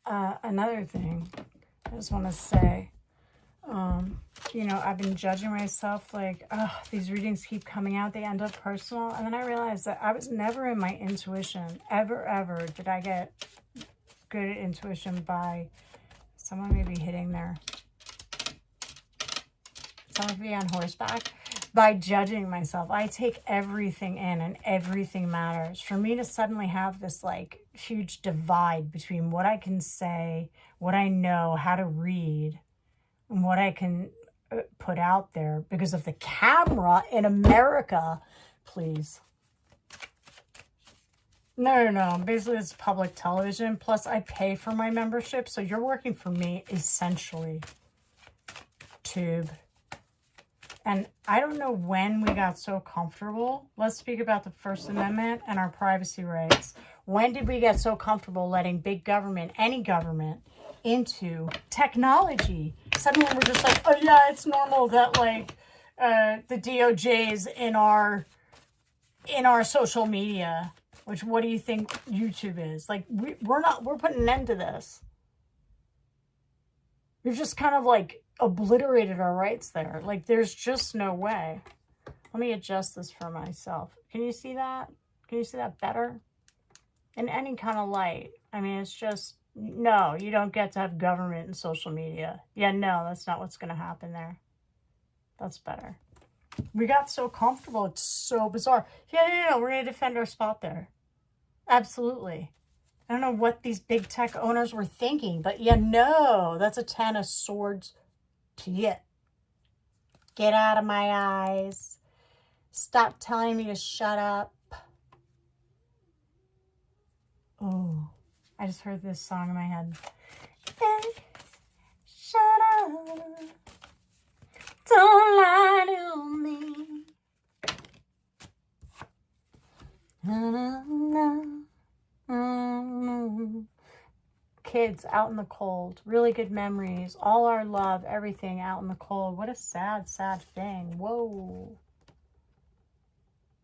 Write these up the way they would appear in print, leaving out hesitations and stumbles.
Another thing I just want to say, you know, I've been judging myself like, oh, these readings keep coming out. They end up personal. And then I realized that I was never in my intuition. Ever did I get good at intuition by someone maybe hitting their... Someone could be on horseback. By judging myself. I take everything in and everything matters. For me to suddenly have this like huge divide between what I can say, what I know, how to read, and what I can put out there because of the camera in America, please. No. Basically, it's public television. Plus, I pay for my membership. So you're working for me, essentially. Tube. And I don't know when we got so comfortable. Let's speak about the First Amendment and our privacy rights. When did we get so comfortable letting big government, any government, into technology? Suddenly we're just like, oh yeah, it's normal that like the DOJ's in our social media. Which, what do you think YouTube is? Like, we're putting an end to this. We've just kind of like obliterated our rights there. Like, there's just no way. Let me adjust this for myself. Can you see that? Can you see that better? In any kind of light. I mean, it's just, no, you don't get to have government and social media. Yeah, no, that's not what's going to happen there. That's better. We got so comfortable. It's so bizarre. Yeah, we're going to defend our spot there. Absolutely. I don't know what these big tech owners were thinking, but yeah, no, that's a 10 of swords to you. Get out of my eyes. Stop telling me to shut up. Oh, I just heard this song in my head. Hey, shut up. Don't lie to me. Kids out in the cold, really good memories, all our love, everything out in the cold. What a sad thing. Whoa.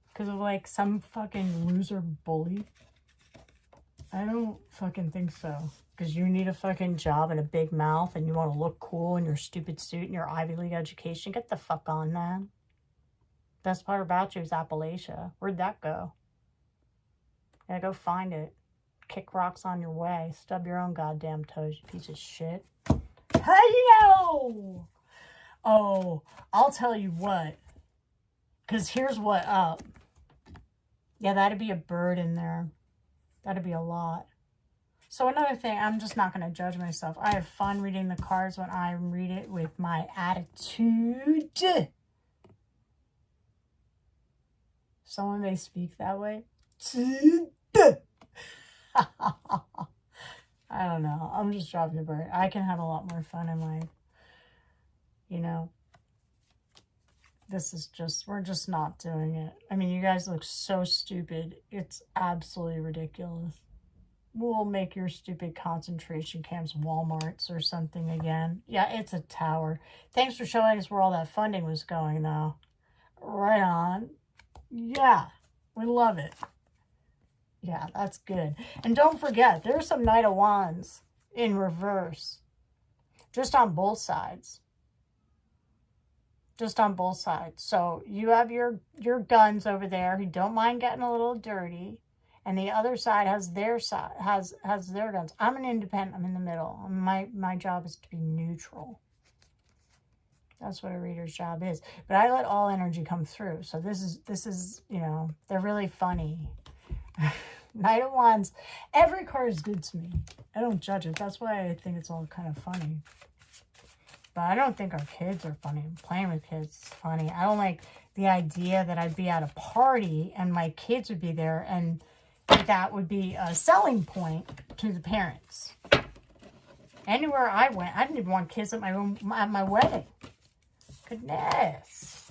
Because of like some fucking loser bully. I don't fucking think so. Because you need a fucking job and a big mouth and you want to look cool in your stupid suit and your Ivy League education. Get the fuck on, man. Best part about you is Appalachia. Where'd that go? Yeah, go find it. Kick rocks on your way. Stub your own goddamn toes, you piece of shit. Hey-yo! Oh, I'll tell you what. Because here's what up. Yeah, that'd be a bird in there. That'd be a lot. So another thing, I'm just not going to judge myself. I have fun reading the cards when I read it with my attitude. Someone may speak that way. I don't know. I'm just dropping a bird. I can have a lot more fun in life. You know, this is just, we're just not doing it. I mean, you guys look so stupid. It's absolutely ridiculous. We'll make your stupid concentration camps Walmarts or something again. Yeah, it's a tower. Thanks for showing us where all that funding was going, though. Right on. Yeah, we love it. Yeah, that's good. And don't forget, there's some Knight of Wands in reverse. Just on both sides. Just on both sides. So you have your guns over there who don't mind getting a little dirty. And the other side has their guns. I'm an independent. I'm in the middle. My job is to be neutral. That's what a reader's job is. But I let all energy come through. So this is, you know, they're really funny. Knight of Wands. Every card is good to me. I don't judge it. That's why I think it's all kind of funny. But I don't think our kids are funny. Playing with kids is funny. I don't like the idea that I'd be at a party and my kids would be there and that would be a selling point to the parents. Anywhere I went, I didn't even want kids at my wedding. Goodness.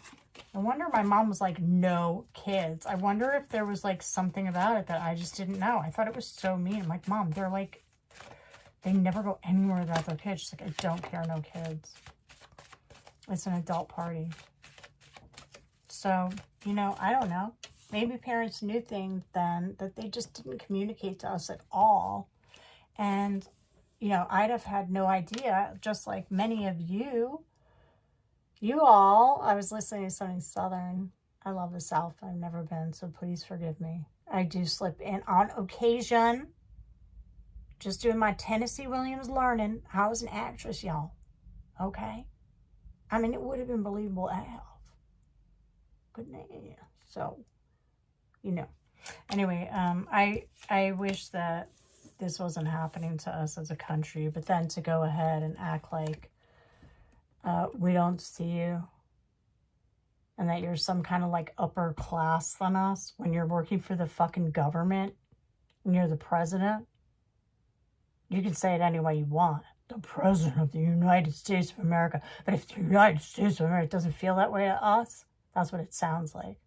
No wonder my mom was like, no kids. I wonder if there was like something about it that I just didn't know. I thought it was so mean. I'm like, Mom, they're like, they never go anywhere without their kids. She's like, I don't care, no kids. It's an adult party. So, you know, I don't know. Maybe parents knew things then that they just didn't communicate to us at all. And, you know, I'd have had no idea, just like many of you. You all, I was listening to something Southern. I love the South. I've never been, so please forgive me. I do slip in on occasion. Just doing my Tennessee Williams learning. I was an actress, y'all. Okay? I mean, it would have been believable AF. Goodness. So, you know. Anyway, I wish that this wasn't happening to us as a country, but then to go ahead and act like we don't see you and that you're some kind of like upper class than us when you're working for the fucking government, when you're the president. You can say it any way you want. The president of the United States of America. But if the United States of America doesn't feel that way to us, that's what it sounds like.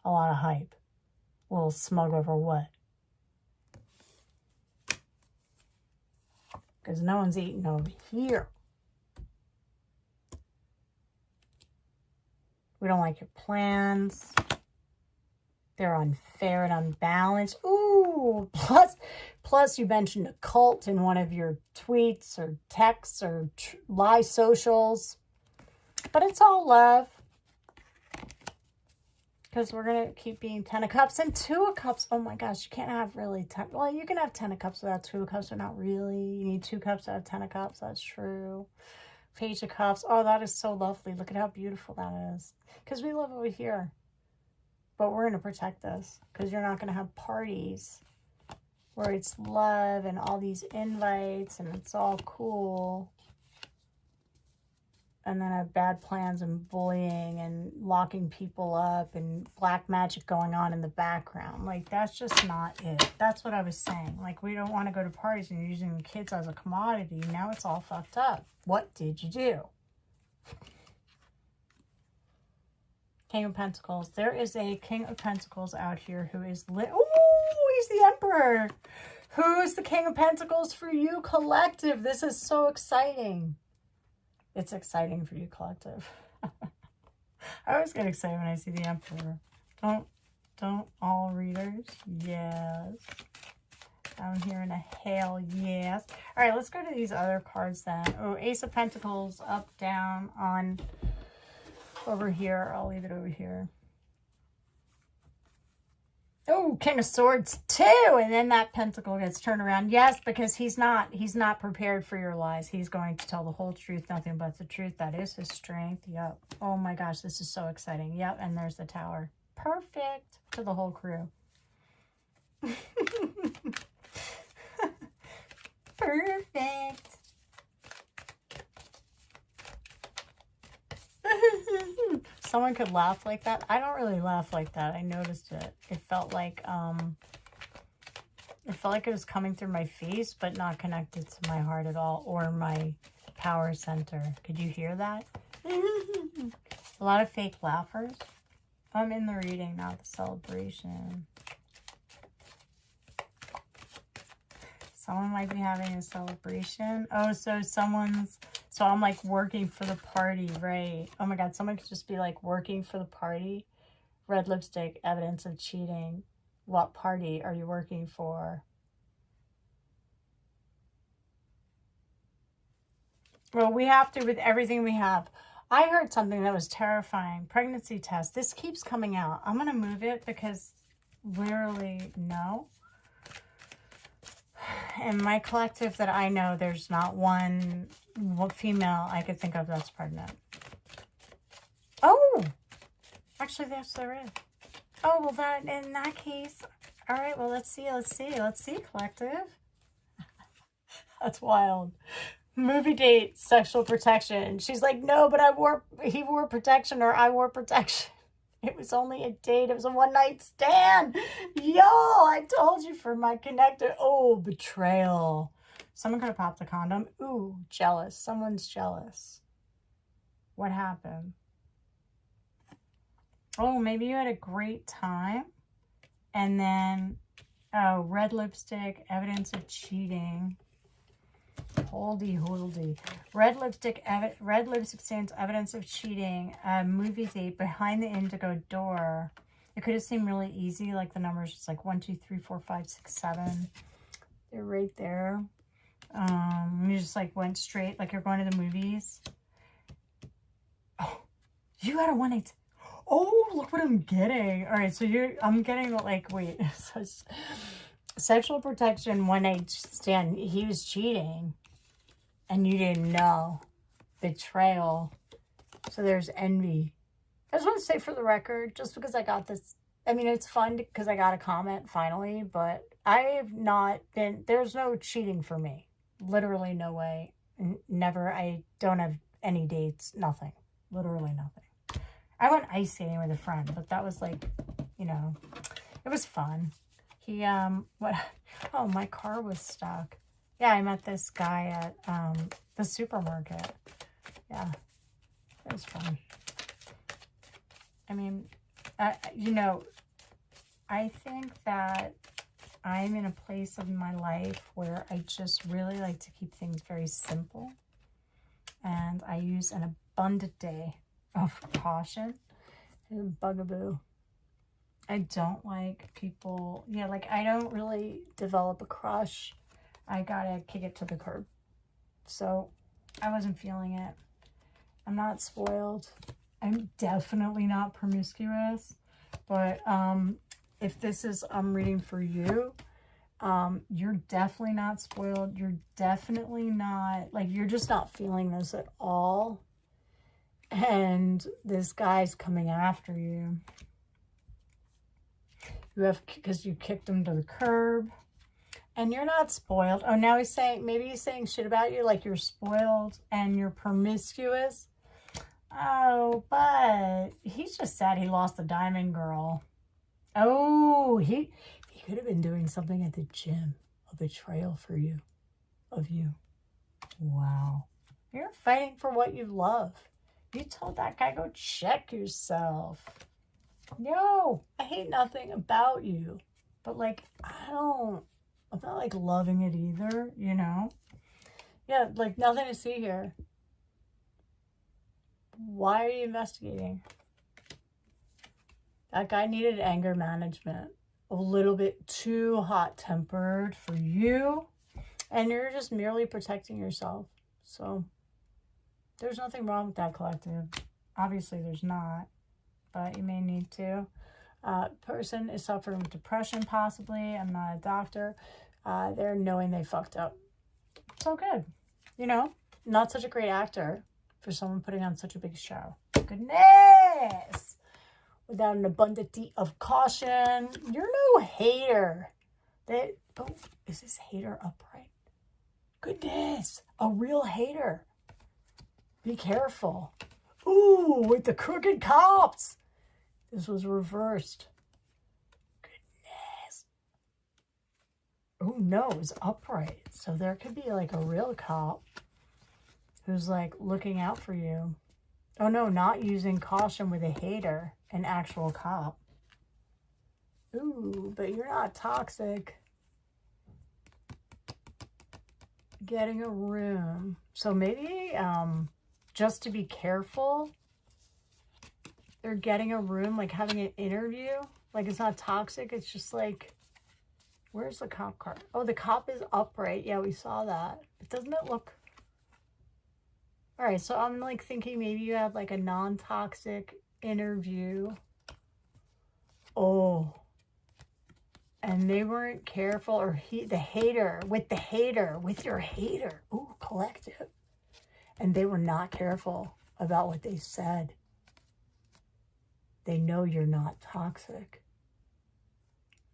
A lot of hype. A little smug over what? Because no one's eating over here. We don't like your plans. They're unfair and unbalanced. Ooh, plus you mentioned a cult in one of your tweets or texts or live socials. But it's all love. Because we're going to keep being 10 of cups and 2 of cups. Oh my gosh, you can't have really 10. Well, you can have 10 of cups without 2 of cups, but not really. You need 2 cups out of 10 of cups. That's true. Page of cups. Oh, that is so lovely. Look at how beautiful that is. Because we live over here. But we're going to protect this. Because you're not going to have parties where it's love and all these invites and it's all cool. And then have bad plans and bullying and locking people up and black magic going on in the background. Like, that's just not it. That's what I was saying. Like, we don't want to go to parties and you're using kids as a commodity. Now it's all fucked up. What did you do? King of Pentacles. There is a King of Pentacles out here who is lit. Oh, he's the Emperor. Who's the King of Pentacles for you, collective? This is so exciting. It's exciting for you, collective. I always get excited when I see the Emperor. Don't all readers? Yes. I'm hearing a hail yes. All right, let's go to these other cards then. Oh, Ace of Pentacles, up, down, on, over here. I'll leave it over here. Oh, King of Swords too, and then that pentacle gets turned around. Yes, because he's not prepared for your lies. He's going to tell the whole truth, nothing but the truth. That is his strength. Yep. Oh my gosh, this is so exciting. Yep, and there's the tower. Perfect for the whole crew. Perfect. Someone could laugh like that. I don't really laugh like that. I noticed it. It felt like it was coming through my face, but not connected to my heart at all or my power center. Could you hear that? A lot of fake laughers. I'm in the reading, not the celebration. Someone might be having a celebration. Oh, so I'm like working for the party, right? Oh my God, someone could just be like working for the party. Red lipstick, evidence of cheating. What party are you working for? Well, we have to with everything we have. I heard something that was terrifying. Pregnancy test. This keeps coming out. I'm going to move it because literally no. In my collective that I know, there's not one female I could think of that's pregnant. Oh! Actually, yes, there is. Oh, well, that in that case... All right, well, let's see, collective. That's wild. Movie date, sexual protection. She's like, no, but he wore protection or I wore protection. It was only a date. It was a one-night stand. Yo, I told you for my connector. Oh, betrayal. Someone could have popped the condom. Ooh, jealous. Someone's jealous. What happened? Oh, maybe you had a great time. And then, oh, red lipstick, evidence of cheating. Holdy. Red lipstick stains, evidence of cheating. Movie date, behind the indigo door. It could have seemed really easy, like the numbers just like 1, 2, 3, 4, 5, 6, 7. They're right there. you just like went straight, like you're going to the movies. Oh, you got a 1-8. Oh, look what I'm getting. All right, so I'm getting like, wait, so sexual protection 1-8 stand. He was cheating and you didn't know. Betrayal. So there's envy. I just want to say for the record, just because I got this, I mean, it's fun because I got a comment finally, but I have not been, there's no cheating for me. Literally no way. Never. I don't have any dates. Nothing. Literally nothing. I went ice skating with a friend, but that was like, you know, it was fun. He, what, oh, my car was stuck. Yeah, I met this guy at, the supermarket. Yeah, it was fun. I mean, you know, I think that I'm in a place of my life where I just really like to keep things very simple. And I use an abundant day of caution and bugaboo. I don't like people, yeah, like I don't really develop a crush. I gotta kick it to the curb. So I wasn't feeling it. I'm not spoiled. I'm definitely not promiscuous, but if this is reading for you, you're definitely not spoiled. You're definitely not, like, you're just not feeling this at all. And this guy's coming after you. You have, because you kicked him to the curb. And you're not spoiled. Oh, now he's saying, maybe he's saying shit about you, like you're spoiled and you're promiscuous. Oh, but he just said he lost the diamond girl. Oh, he could have been doing something at the gym. A betrayal for you. Of you. Wow. You're fighting for what you love. You told that guy, go check yourself. No, I hate nothing about you. But like, I'm not like loving it either, you know? Yeah, like nothing to see here. Why are you investigating? That guy needed anger management. A little bit too hot-tempered for you. And you're just merely protecting yourself. So there's nothing wrong with that, collective. Obviously there's not. But you may need to. Person is suffering with depression, possibly. I'm not a doctor. They're knowing they fucked up. So good. You know, not such a great actor for someone putting on such a big show. Goodness! Without an abundance of caution. You're no hater. Oh, is this hater upright? Goodness! A real hater. Be careful. Ooh, with the crooked cops. This was reversed. Goodness. Oh no, it's upright. So there could be like a real cop who's like looking out for you. Oh no, not using caution with a hater, an actual cop. Ooh, but you're not toxic. Getting a room. So maybe just to be careful, they're getting a room, like having an interview. Like it's not toxic. It's just like, where's the cop car? Oh, the cop is upright. Yeah, we saw that. But doesn't it look... All right, so I'm like thinking maybe you had like a non-toxic interview. Oh. And they weren't careful, or the hater, with your hater. Ooh, collective. And they were not careful about what they said. They know you're not toxic.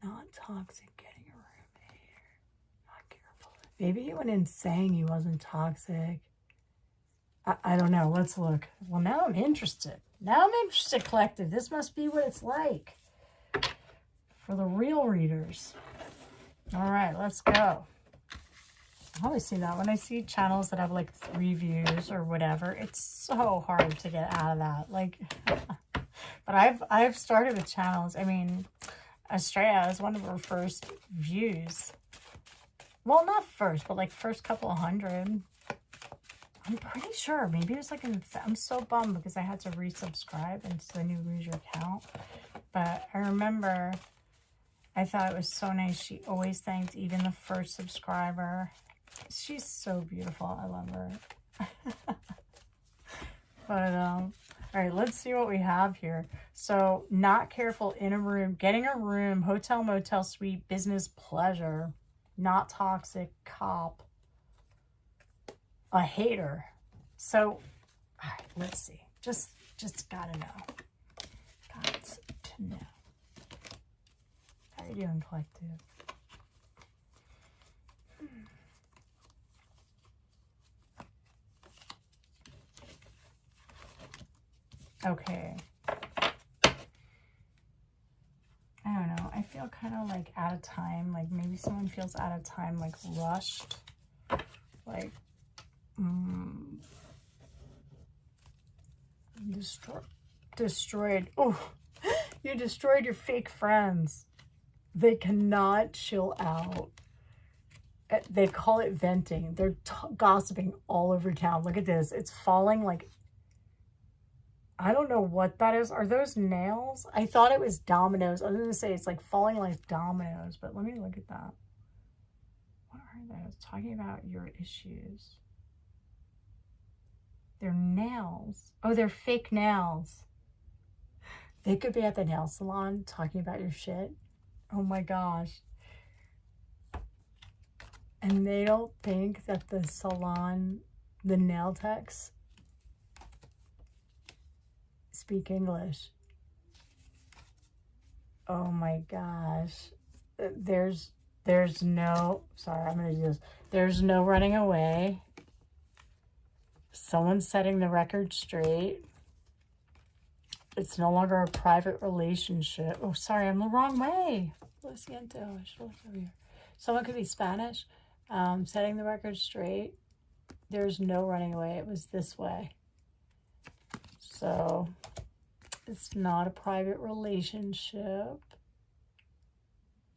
Not toxic, getting a room here. Not careful. Maybe he went in saying he wasn't toxic. I don't know. Let's look. Well, now I'm interested. Now I'm interested, collective. This must be what it's like for the real readers. All right, let's go. I always see that when I see channels that have like 3 views or whatever. It's so hard to get out of that. Like... But I've started with channels. I mean, Estrella is one of her first views. Well, not first, but like first couple of hundred. I'm pretty sure. Maybe it was like I'm so bummed because I had to resubscribe and so then you lose your account. But I remember I thought it was so nice. She always thanked even the first subscriber. She's so beautiful. I love her. But, all right, let's see what we have here. So, not careful in a room, getting a room, hotel, motel, suite, business, pleasure, not toxic, cop, a hater. So, all right, let's see. Just gotta know. Got to know. How are you doing, collective? Okay. I don't know. I feel kind of like out of time. Like maybe someone feels out of time, like rushed. Like, destroyed. Oh, you destroyed your fake friends. They cannot chill out. They call it venting. They're gossiping all over town. Look at this. It's falling like, I don't know what that is. Are those nails? I thought it was dominoes. I was going to say it's like falling like dominoes, but let me look at that. What are those? Talking about your issues. They're nails. Oh, they're fake nails. They could be at the nail salon talking about your shit. Oh my gosh. And they don't think that the salon, the nail techs, speak English. Oh my gosh. There's no, sorry, I'm going to do this. There's no running away. Someone's setting the record straight. It's no longer a private relationship. Oh, sorry, I'm the wrong way. Lo siento. I should look over here. Someone could be Spanish. Setting the record straight. There's no running away. It was this way. So it's not a private relationship.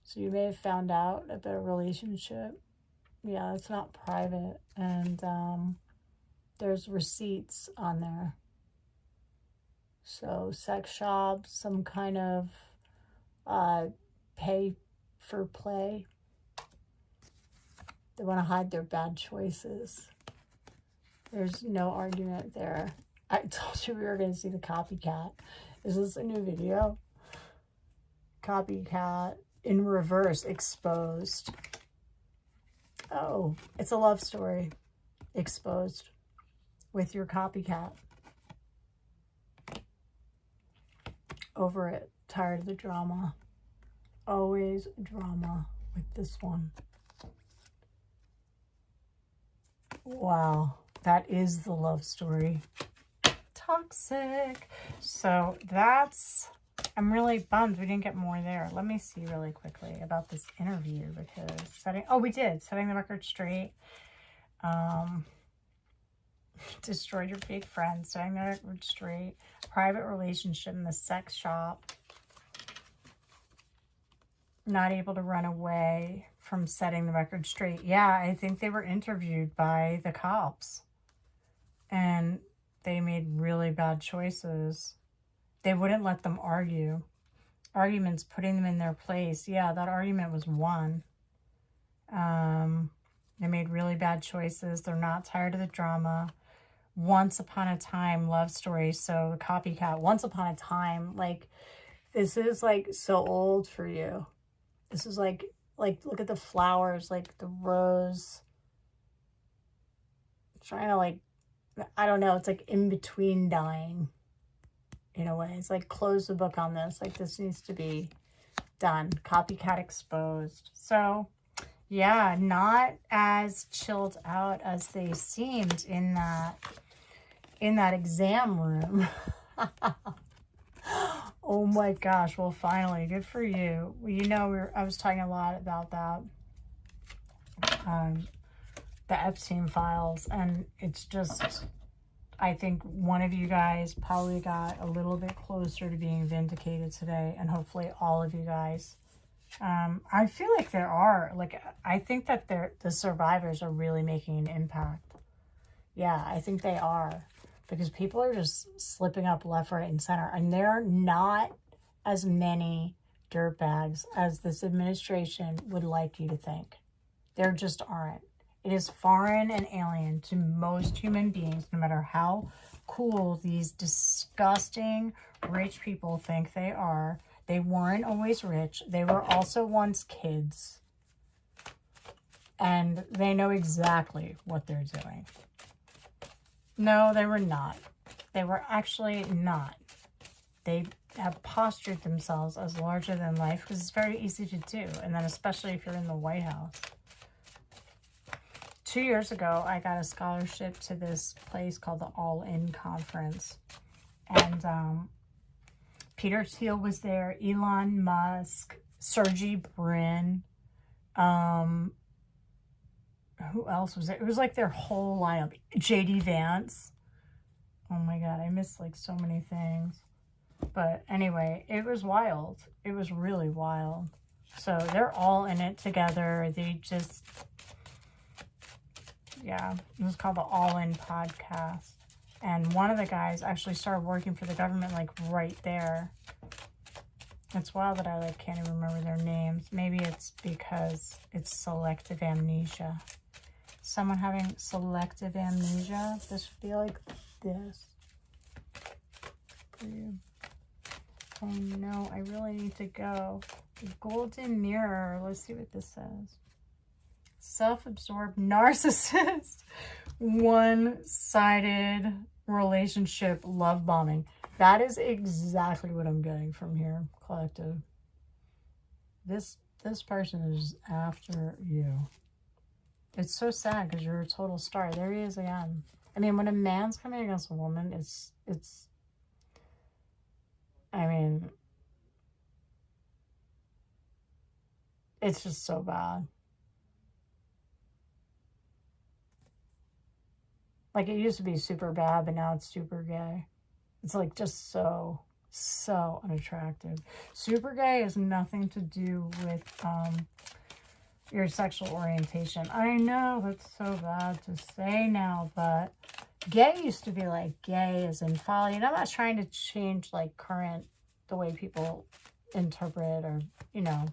So you may have found out about a relationship. Yeah, it's not private. And there's receipts on there. So sex shop, some kind of pay for play. They want to hide their bad choices. There's no argument there. I told you we were going to see the copycat. Is this a new video? Copycat in reverse, exposed. Oh, it's a love story. Exposed with your copycat. Over it. Tired of the drama. Always drama with this one. Wow, that is the love story. Toxic. So that's, I'm really bummed we didn't get more there. Let me see really quickly about this interview because we did. Setting the record straight. Destroyed your fake friends. Setting the record straight. Private relationship in the sex shop. Not able to run away from setting the record straight. Yeah, I think they were interviewed by the cops. And they made really bad choices. They wouldn't let them argue. Arguments, putting them in their place. Yeah, that argument was won. They made really bad choices. They're not tired of the drama. Once upon a time love story. So the copycat, once upon a time, like, this is like so old for you. This is like look at the flowers, like the rose. Trying to like, I don't know, it's like in between dying in a way. It's like close the book on this. Like this needs to be done. Copycat exposed. So yeah, not as chilled out as they seemed in that exam room. Oh my gosh. Well, finally, good for you. Well, you know, I was talking a lot about that. The Epstein files, and it's just, I think one of you guys probably got a little bit closer to being vindicated today, and hopefully all of you guys. I feel like there are, like, I think that the survivors are really making an impact. Yeah, I think they are. Because people are just slipping up left, right, and center. And there are not as many dirtbags as this administration would like you to think. There just aren't. It is foreign and alien to most human beings, no matter how cool these disgusting rich people think they are. They weren't always rich. They were also once kids. And they know exactly what they're doing. No, they were not. They were actually not. They have postured themselves as larger than life because it's very easy to do. And then especially if you're in the White House. 2 years ago, I got a scholarship to this place called the All In Conference. And Peter Thiel was there, Elon Musk, Sergey Brin. Who else was there? It was like their whole lineup. JD Vance. Oh my God, I missed like so many things. But anyway, it was wild. It was really wild. So they're all in it together. They just, yeah, it was called the All In Podcast. And one of the guys actually started working for the government like right there. It's wild that I like can't even remember their names. Maybe it's because it's selective amnesia. Someone having selective amnesia, this would be like this. For you. Oh no, I really need to go. The golden mirror. Let's see what this says. Self-absorbed narcissist. One-sided relationship love bombing. That is exactly what I'm getting from here, collective. This person is after you. It's so sad because you're a total star. There he is again. I mean, when a man's coming against a woman, it's I mean, it's just so bad. Like, it used to be super bad, but now it's super gay. It's like just so unattractive. Super gay has nothing to do with your sexual orientation. I know that's so bad to say now, but gay used to be like gay as in folly. And I'm not trying to change like the way people interpret or, you know,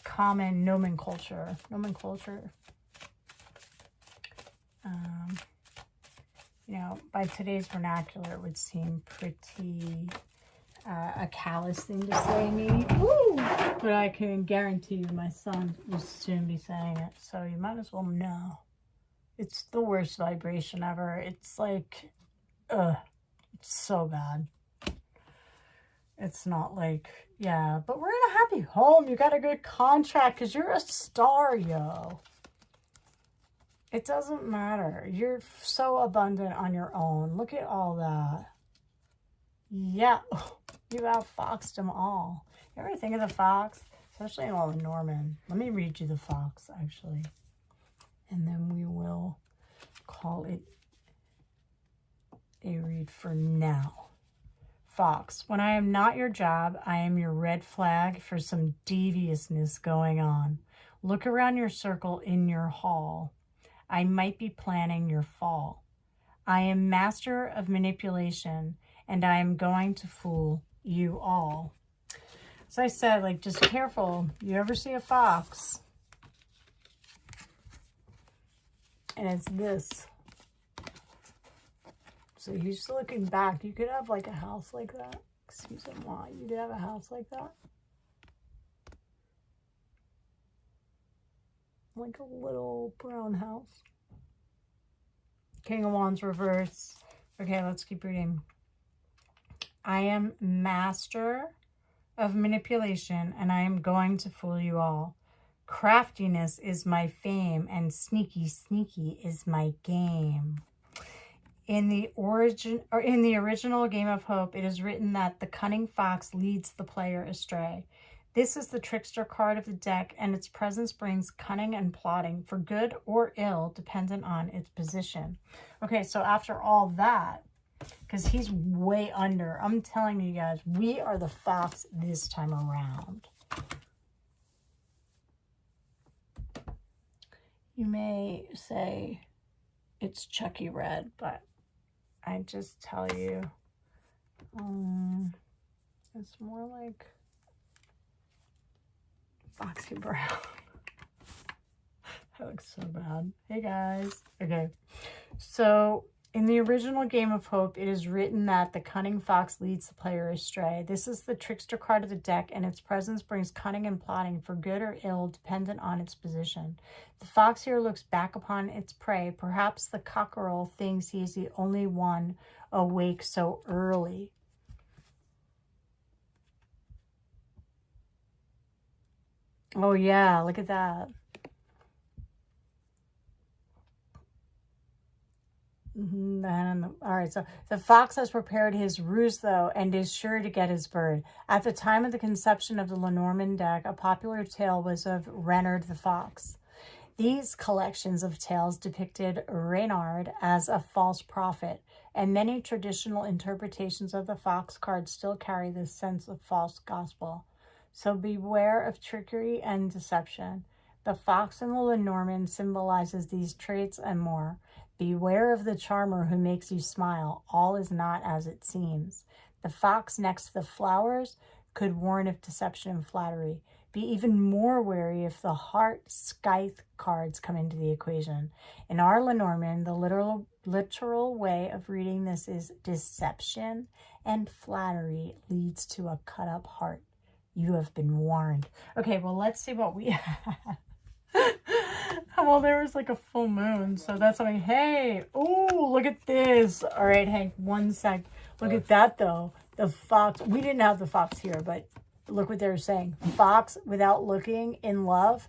common nomenclature. You know, by today's vernacular, it would seem pretty a callous thing to say me. Woo! But I can guarantee you my son will soon be saying it. So you might as well know. It's the worst vibration ever. It's like, it's so bad. It's not like, yeah, but we're in a happy home. You got a good contract because you're a star, yo. It doesn't matter. You're so abundant on your own. Look at all that. Yeah, you outfoxed them all. You ever think of the fox? Especially all the Norman. Let me read you the fox, actually. And then we will call it a read for now. Fox, when I am not your job, I am your red flag for some deviousness going on. Look around your circle in your hall. I might be planning your fall. I am master of manipulation, and I am going to fool you all. As I said, like, just careful. You ever see a fox? And it's this. So he's looking back. You could have, like, a house like that. Excuse me, why? You could have a house like that. Like a little brown house. King of Wands reverse. Okay, let's keep reading. I am master of manipulation, and I am going to fool you all. Craftiness is my fame, and sneaky is my game. In the original Game of Hope, it is written that the cunning fox leads the player astray. This is the trickster card of the deck, and its presence brings cunning and plotting for good or ill, dependent on its position. Okay, so after all that, because he's way under, I'm telling you guys, we are the fox this time around. You may say it's Chucky Red, but I just tell you, it's more like Foxy Brown. That looks so bad. Hey guys. Okay. So in the original Game of Hope, it is written that the cunning fox leads the player astray. This is the trickster card of the deck, and its presence brings cunning and plotting for good or ill, dependent on its position. The fox here looks back upon its prey. Perhaps the cockerel thinks he is the only one awake so early. Oh yeah, look at that. All right, so the fox has prepared his ruse, though, and is sure to get his bird. At the time of the conception of the Lenormand deck, a popular tale was of Reynard the fox. These collections of tales depicted Reynard as a false prophet, and many traditional interpretations of the fox card still carry this sense of false gospel. So beware of trickery and deception. The fox in the Lenormand symbolizes these traits and more. Beware of the charmer who makes you smile. All is not as it seems. The fox next to the flowers could warn of deception and flattery. Be even more wary if the heart scythe cards come into the equation. In our Lenormand, the literal way of reading this is deception and flattery leads to a cut-up heart. You have been warned. Okay, well, let's see what we have. Well, there was like a full moon, so that's something. Hey, oh, look at this. All right, Hank, one sec. Look at that, though. The fox. We didn't have the fox here, but look what they're saying. Fox without looking in love.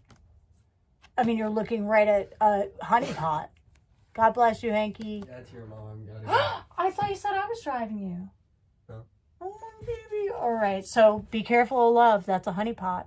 I mean, you're looking right at a honeypot. God bless you, Hanky. That's your mom. I thought you said I was driving you. No. Oh, my baby. All right, so be careful of love. That's a honeypot.